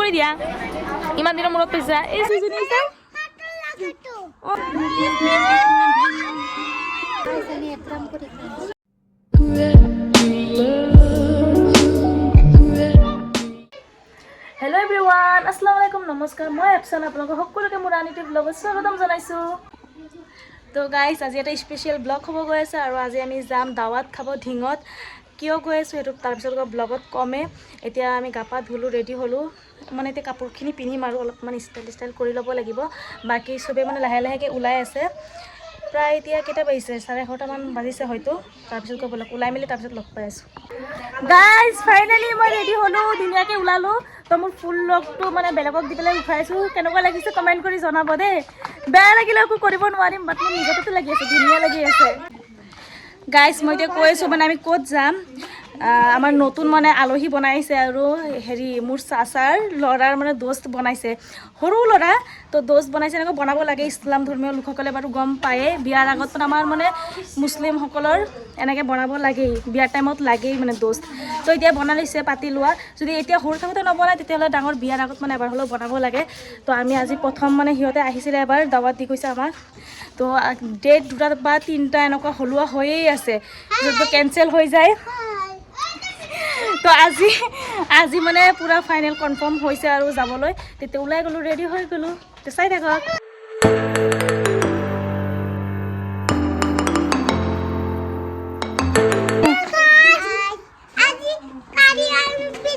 কৰি দিয়া ইমান দিনৰ মূৰত পাইছা এই সুজনী আহিছা हेलो एवरीवन अस्सलाम वालेकुम नमस्कार मैं एप्सन आपलोक सकलोके मोर आनिटी ब्लगत स्वागतम जनाइছো तो गाइस आज এটা স্পেশাল ব্লগ হ'ব গৈ আছে আৰু আজি আমি যাম দাৱাত খাব ঢিঙত কিয় গৈ আছো এটো তাৰ পিছত ব্লগত কমে এতিয়া আমি গাপা ধুলো ৰেডি হলো মানে তে কাপোৰখিনি পিন্ধিম আৰু অলপমান ষ্টাইল কৰি ল'ব লাগিব বাকি সবে মানে লাহে লাহেকে ওলাই আছে প্ৰায় এতিয়া কেটা বাজিছে 11:30 মান বাজিছে হয়তো তাৰ পিছত কবল ওলাই মিলি তাৰ পিছত লগ পাই আছো গাইস ফাইনালি মই ৰেডি হলো ধুনিয়াকে ওলালো তো মোৰ ফুল লগটো মানে বেলেগক দি পেলাই উঠাইছো কেনেকুৱা লাগিছে কমেন্ট কৰি জনাব দে বেয়া লাগিলে একো কৰিব নোৱাৰিম বাট মোৰ নিজতে লাগি আছে ধুনিয়া লাগি আছে গাইস মই এতিয়া কৈছো মানে আমি ক'ত যাম আমাৰ নতুন মানে আলহী বনাইছে আৰু হেৰি মোৰ চাচাৰ লৰাৰ মানে দোস্ত বনাইছে সৰু লৰা তো দোস্ত বনাইছে এনেকৈ বনাব লাগে ইছলাম ধৰ্মীয় লোকসকলে বাৰু গম পায়ে বিয়াৰ আগত আমাৰ মানে মুছলিম সকলৰ এনেকৈ বনাব লাগে বিয়াৰ টাইমত লাগেই মানে দোস্ত তো এতিয়া বনাইছে পাতি লোৱা যদি এতিয়া সৰু থাকোঁতে নবনায় তেতিয়াহ'লে ডাঙৰ বিয়াৰ আগত মানে এবাৰ হ'লেও বনাব লাগে তো আমি আজি প্ৰথম মানে সিহঁতে আহিছিলে এবাৰ দাৱাত দি কৈছে আমাক তো ডেট 2টা বা 3টা এনেকুৱা হলুৱা হৈয়ে আছে যদি কেনচেল হৈ যায় তো আজি মানে পুরা ফাইনাল কনফার্ম হয়েছে আর যাবলৈ তেতে ওলাই গলো রেডি হয়ে গলো তো চাই থাকক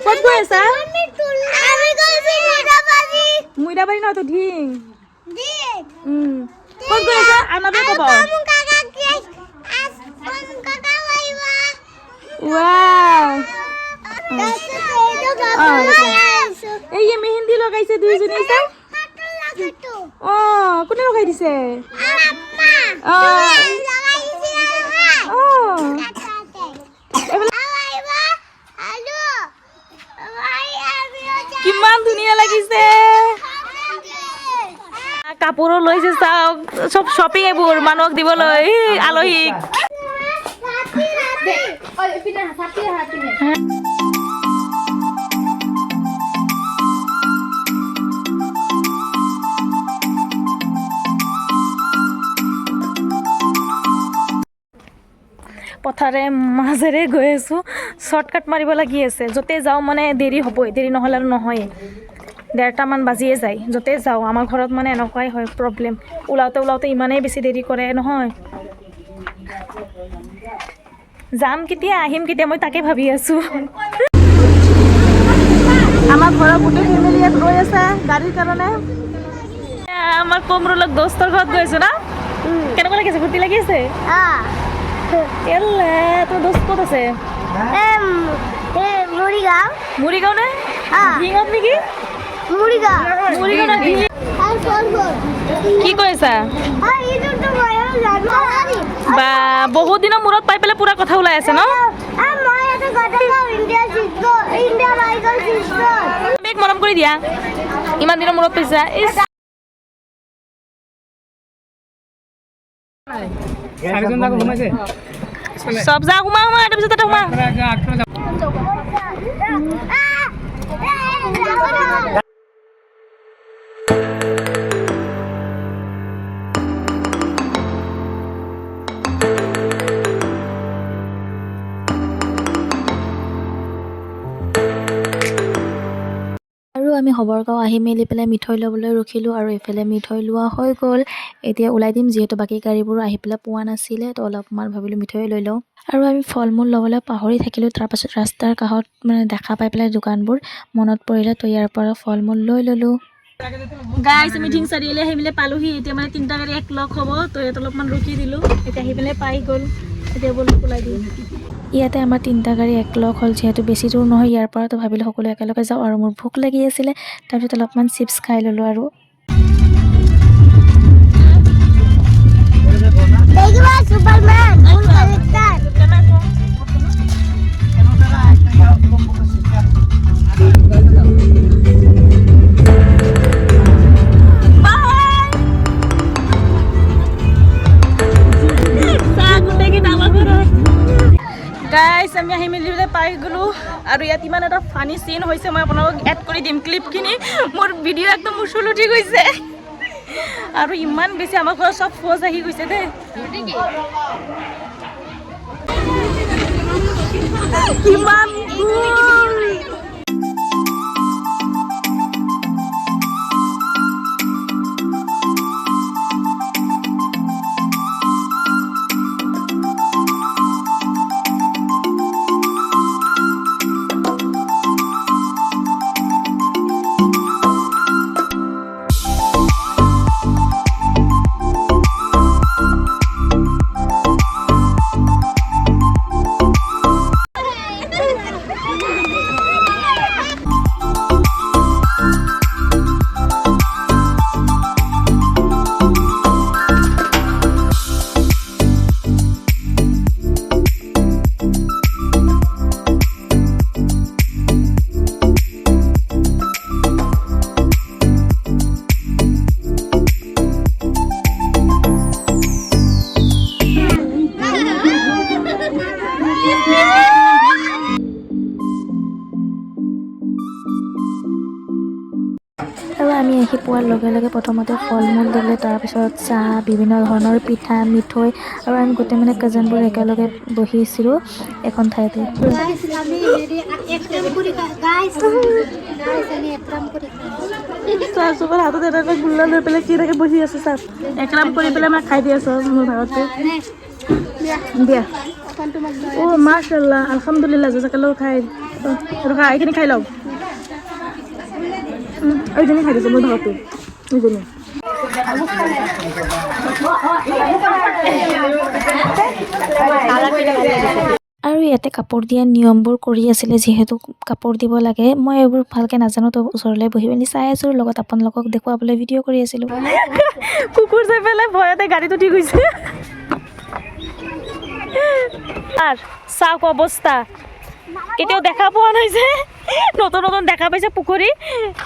কত গৈ আছা মুইদাবাৰী ন তো ঢিং কত গৈ আছা আনাবে কব वाव এই যে মেহেন্দি লগাইছে দুইজনী আছে ও কোনে লগাই দিছে কিমান ধুনীয়া লাগিছে কাপোৰো লৈছে চাওক সব শপিং এইবোৰ মানুহক দিবলৈ আলহীক পথাৰে মাজেৰে গৈ আছো শৰ্টকাট মাৰিব লাগি আছে যতে যাও মানে দেৰি হ'বই দেৰি নহলে আৰু নহয় 1:30 মান বাজিয়ে যায় যতে যাও আমাৰ ঘৰত মানে এনেকুৱাই হয় প্ৰবলেম ওলাওতে ইমানেই বেছি দেৰি কৰে নহয় যাম কেতিয়া আহিম কেতিয়া মই তাকে ভাবি আছো আমাৰ ঘৰৰ গোটেই ফেমিলি ইয়াত ৰৈ আছে গাড়ীৰ কাৰণে আমাৰ কমৰুলক দোস্তৰ ঘৰত গৈছো না কেনেকুৱা লাগিছে ফূৰ্তি লাগিছে এল্লা তোৰ দোস্ত ক'ত আছে মুৰিগাঁও নে ঢিঙত নেকি মুৰিগাঁও না কি কৈছা বা বহুত দিনৰ মূৰত পাই পেলাই পুৰা কথা ওলাই আছে ন মেক মৰম কৰি দিয়া ইমান দিনৰ মূৰত পাইছা সব যা সোমা এটা পিছত এটা সোমা আমি হবৰগাঁও আহি মেলি পেলাই মিঠৈ ল'বলৈ ৰখিলোঁ আৰু এফালে মিঠৈ লোৱা হৈ গ'ল এতিয়া ওলাই দিম যিহেতু বাকী গাড়ীবোৰ আহি পেলাই পোৱা নাছিলে তো অলপমান ভাবিলোঁ মিঠৈ লৈ লওঁ আৰু আমি ফল মূল ল'বলৈ পাহৰি থাকিলোঁ তাৰপাছত ৰাস্তাৰ কাষত মানে দেখা পাই পেলাই দোকানবোৰ মনত পৰিলে তো ইয়াৰ পৰা ফল মূল লৈ ল'লোঁ গাইছ আমি ঢিং চাৰিআলি আহি পেলাই পালোহি এতিয়া মানে 3টা গাড়ী এক লগ হ'ব তো ইয়াত অলপমান ৰখি দিলোঁ এতিয়া আহি পেলাই পাই গ'ল এতিয়া বল ওলাই দিওঁ ইয়াতে আমাৰ 3টা গাড়ী এক লগ হ'ল যিহেতু বেছি দূৰ নহয় ইয়াৰ পৰা তো ভাবিলোঁ সকলো একেলগে যাওঁ আৰু মোৰ ভোক লাগি আছিলে তাৰপিছত অলপমান চিপছ খাই ল'লোঁ আৰু গাইস আমি আহি মিলি পাই গ'লো আৰু ইয়াত ইমান এটা ফানি চিন হৈছে মই আপোনালোকক এড কৰি দিম ক্লিপখিনি মোৰ ভিডিঅ' একদম উচুল উঠি গৈছে আৰু ইমান বেছি আমাৰ ঘৰত চব ফৌজ আহি গৈছে দেই কিমান আৰু আমি আহি পোৱাৰ লগে লগে প্ৰথমতে ফল মূল দিলে তাৰপিছত চাহ বিভিন্ন ধৰণৰ পিঠা মিঠৈ আৰু আমি গোটেই মানে কাজিনবোৰ একেলগে বহিছিলোঁ এখন ঠাইতে চবৰ হাতত এটা এটা গোল্লা লৈ পেলাই কি থাকে বহি আছে চাহ একৰাম কৰি পেলাই মই খাই দি আছোঁ মোৰ ভাগতে দিয়া অ' মাশাল্লাহ আলহামদুলিল্লাহ জাজাকাল্লাহ খাই ৰখা এইখিনি খাই লওক এইজনী খাই দিছে মোৰ ভাগতে এইজনী আৰু ইয়াতে কাপোৰ দিয়া নিয়মবোৰ কৰি আছিলে যিহেতু কাপোৰ দিব লাগে মই এইবোৰ ভালকৈ নাজানো তো ওচৰলৈ বহি মেলি চাই আছোঁ লগত আপোনালোকক দেখুৱাবলৈ ভিডিঅ' কৰি আছিলোঁ কুকুৰ চাই পেলাই ভয়তে গাড়ীত উঠি গৈছে আৰ চাওক অৱস্থা কেতিয়াও দেখা পোৱা নাই যে নতুন নতুন দেখা পাইছে পুখুৰী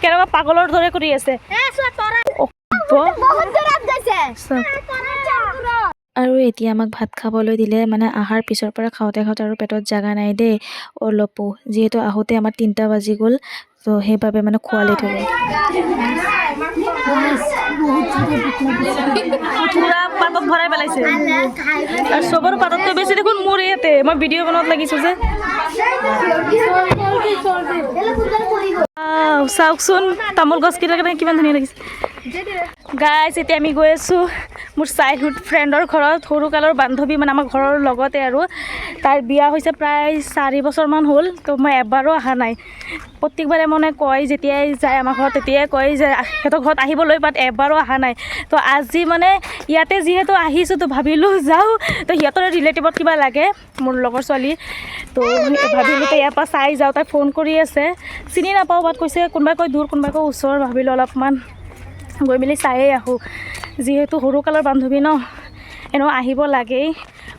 কেনেকুৱা পাগলৰ দৰে কৰি আছে আৰু এতিয়া আমাক ভাত খাবলৈ দিলে মানে আহাৰ পিছৰ পৰা খাওঁতে খাওঁতে আৰু পেটত জাগা নাই দেই অলপো যিহেতু আহোঁতে আমাৰ 3টা বাজি গ'ল তো সেইবাবে মানে খোৱালি থ'ব পুৰা পাতত ভৰাই পেলাইছে আৰু চবৰ পাততকৈ বেছি দেখোন মোৰ ইয়াতে মই ভিডিঅ' বনাত লাগিছোঁ যে চাওকচোন তামোল গছকেইটাৰ কাৰণে কিমান ধুনীয়া লাগিছে গাইজ এতিয়া আমি গৈ আছোঁ মোৰ চাইল্ডহুড ফ্ৰেণ্ডৰ ঘৰত সৰুকালৰ বান্ধৱী মানে আমাৰ ঘৰৰ লগতে আৰু তাইৰ বিয়া হৈছে প্ৰায় 4 বছৰমান হ'ল তো মই এবাৰো অহা নাই প্ৰত্যেকবাৰে মানে কয় যেতিয়াই যায় আমাৰ ঘৰত তেতিয়াই কয় যে সিহঁতৰ ঘৰত আহিবলৈ বাট এবাৰো অহা নাই তো আজি মানে ইয়াতে যিহেতু আহিছোঁ তো ভাবিলোঁ যাওঁ তো সিহঁতৰ ৰিলেটিভত কিবা লাগে মোৰ লগৰ ছোৱালী তো ভাবিলোঁ তো ইয়াৰ পৰা চাই যাওঁ তাই ফোন কৰি আছে চিনি নাপাওঁ বাট কৈছে কোনোবাই কয় দূৰ কোনোবাই কয় ওচৰ ভাবিলোঁ অলপমান গৈ মেলি চায়েই আহোঁ যিহেতু সৰুকালৰ বান্ধৱী ন এনেও আহিব লাগেই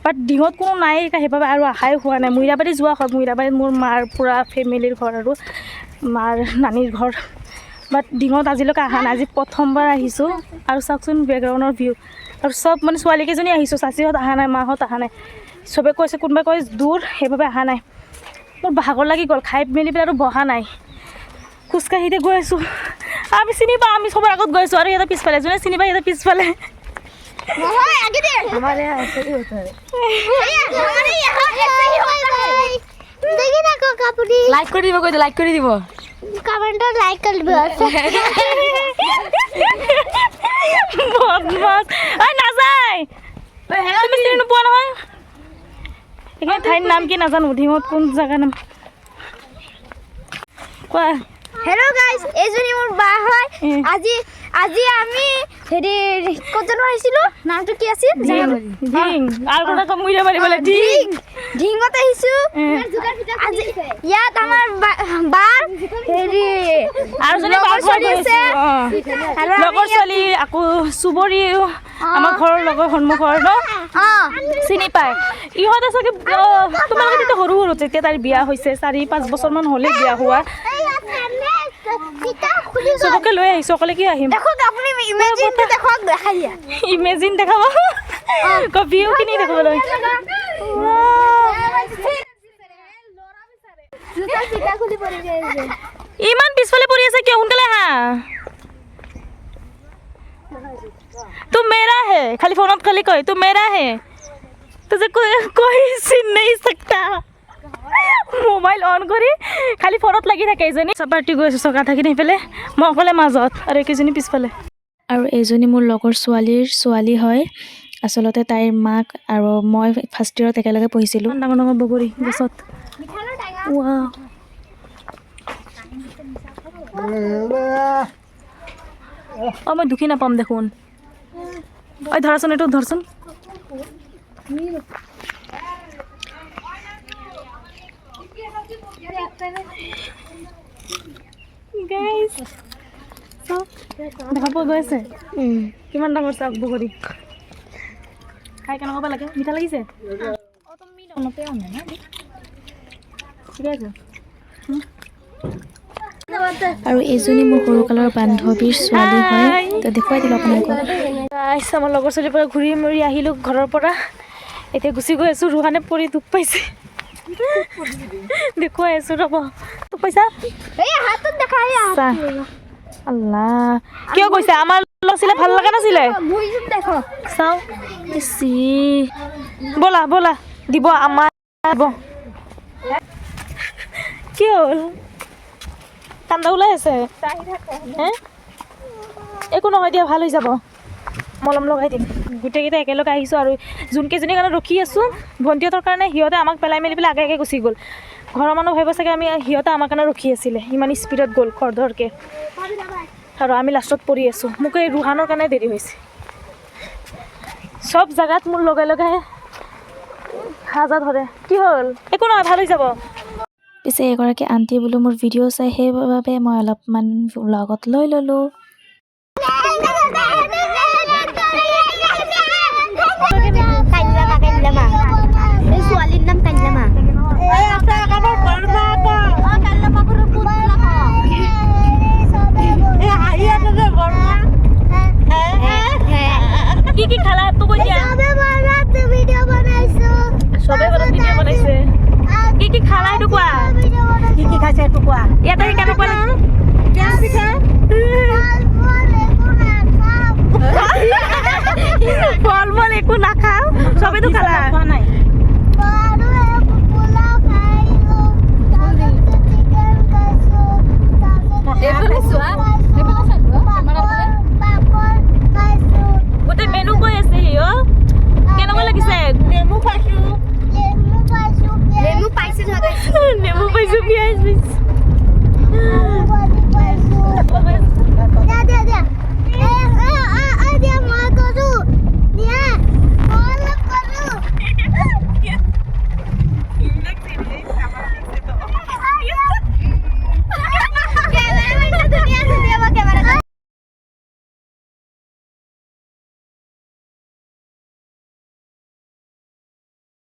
বাট ডিঙত কোনো নাই সেইবাবে আৰু আশাই হোৱা নাই মহিৰাবাৰী যোৱা হয় মহিৰাবাৰীত মোৰ মাৰ পূৰা ফেমিলিৰ ঘৰ আৰু মাৰ নানীৰ ঘৰ বাট ডিঙত আজিলৈকে অহা নাই আজি প্ৰথমবাৰ আহিছোঁ আৰু চাওকচোন বেকগ্ৰাউণ্ডৰ ভিউ আৰু চব মানে ছোৱালীকেইজনী আহিছোঁ চাচিহঁত অহা নাই মাহঁত অহা নাই চবে কৈছে কোনোবাই কয় দূৰ সেইবাবে অহা নাই মোৰ ভাগৰ লাগি গ'ল খাই মেলি পেলাই আৰু বহা নাই খোজকাঢ়িতে গৈ আছোঁ আমি চিনি পাওঁ আমি চবৰ আগত গৈ আছোঁ আৰু সিহঁতে পিছফালে যোনে চিনি পায় সিহঁতে পিছফালে লাইক কৰি দিব কৈ লাইক কৰি দিব কমেণ্টত লাইক কৰি দিব নাযায় তুমি চিনি নোপোৱা নহয় এইখিনি ঠাইৰ নাম কি নাজানো ধিঙত কোন জেগাৰ নাম কোৱা হেল্ল' গাইজ এইজনী মোৰ বা হয় আজি আজি আমি হেৰি ক'ত আহিছিলোঁ নামটো কি আছিল আৰু এটা কমুৰিয়া মাৰিবলৈ ঢিঙত আহিছোঁ ইয়াত আমাৰ বাৰ হেৰি আৰু লগৰ ছোৱালী আকৌ চুবুৰী আমাৰ ঘৰৰ লগৰ সন্মুখৰ ন চিনি পায় ইহঁতে চাগে তোমালোকে তেতিয়া সৰু সৰু যেতিয়া তাইৰ বিয়া হৈছে 4-5 বছৰমান হ'লে বিয়া হোৱা চবকে লৈ আহিছোঁ অকলে কি আহিম ইমেজিন দেখাব ভিউখিনি দেখাবলৈ ইমান পিছফালে পৰি আছে কিয় সোনকালে হা तू मेरा है खाली फोन खाली कोई तू मेरा है तुझे कोई सीन नहीं सकता मोबाइल ऑन करी खाली फोनत লাগি থাকে এজনী সবাৰটি গৈছে চকা থাকি নি পেলে মই অকলে মাজত আৰু একেজনী পিছফালে আৰু এজনী মোৰ লগৰ ছোৱালী হয় আসলতে তাইৰ মাক আৰু মই ফাৰ্ষ্ট ইয়াৰত একেলগে পঢ়িছিলোঁ ডাঙৰ ডাঙৰ বগৰী গছত ৱাও ও মই দুখী নাপাম দেখোন ওই ধৰাছন একটু ধৰছন গাইস দেখা পোৱা গৈ আছে কিমান ডাঙৰ চাক বগৰী খাই কেনেকুৱা লাগে মিঠা লাগিছে ঠিক আছে আৰু এজনী মোৰ সৰুকালৰ বান্ধৱীৰ ছোৱালী হয় তো দেখুৱাই দিলোঁ আপোনালোকক আমাৰ লগৰ ছোৱালীৰ পৰা ঘূৰি মৰি আহিলোঁ ঘৰৰ পৰা এতিয়া গুচি গৈ আছোঁ ৰুহানে পৰি দুখ পাইছে দেখুৱাই আছোঁ ৰ'ব দুখ পাইছা আল্লাহ কিয় কৈছে আমাৰ আছিলে ভাল লগা নাছিলে চাওঁ বেছি ব'লা ব'লা দিব আমাৰ কি হ'ল কান্দা ওলাই আছে হে একো নহয় দিয়া ভাল হৈ যাব মলম লগাই দিম গোটেইকেইটা একেলগে আহিছোঁ আৰু যোনকেইজনীৰ কাৰণে ৰখি আছোঁ ভণ্টিহঁতৰ কাৰণে সিহঁতে আমাক পেলাই মেলি পেলাই আগে আগে গুচি গ'ল ঘৰৰ মানুহ ভাবিব চাগে আমি সিহঁতে আমাৰ কাৰণে ৰখি আছিলে ইমান স্পীডত গ'ল খৰধৰকৈ আৰু আমি লাষ্টত পৰি আছোঁ মোক এই ৰুহানৰ কাৰণে দেৰি হৈছে চব জেগাত মোৰ লগে লগে হাজা ধৰে কি হ'ল একো নহয় ভাল হৈ যাব পিছে এগৰাকী আণ্টিয়ে বোলো মোৰ ভিডিঅ' চাই সেইবাবে মই অলপমান লগত লৈ ল'লোঁ ছোৱালীৰ নাম কাঞ্জামা কি কি খালা তো কৈ দিয়া চবে ভিডিঅ' বনাইছে কি কি খালা এইটো কোৱা কি কি খাইছে এইটো কোৱা ইয়াতে কেনেকুৱা ফল মূল একো নাখাওঁ চবেতো খালা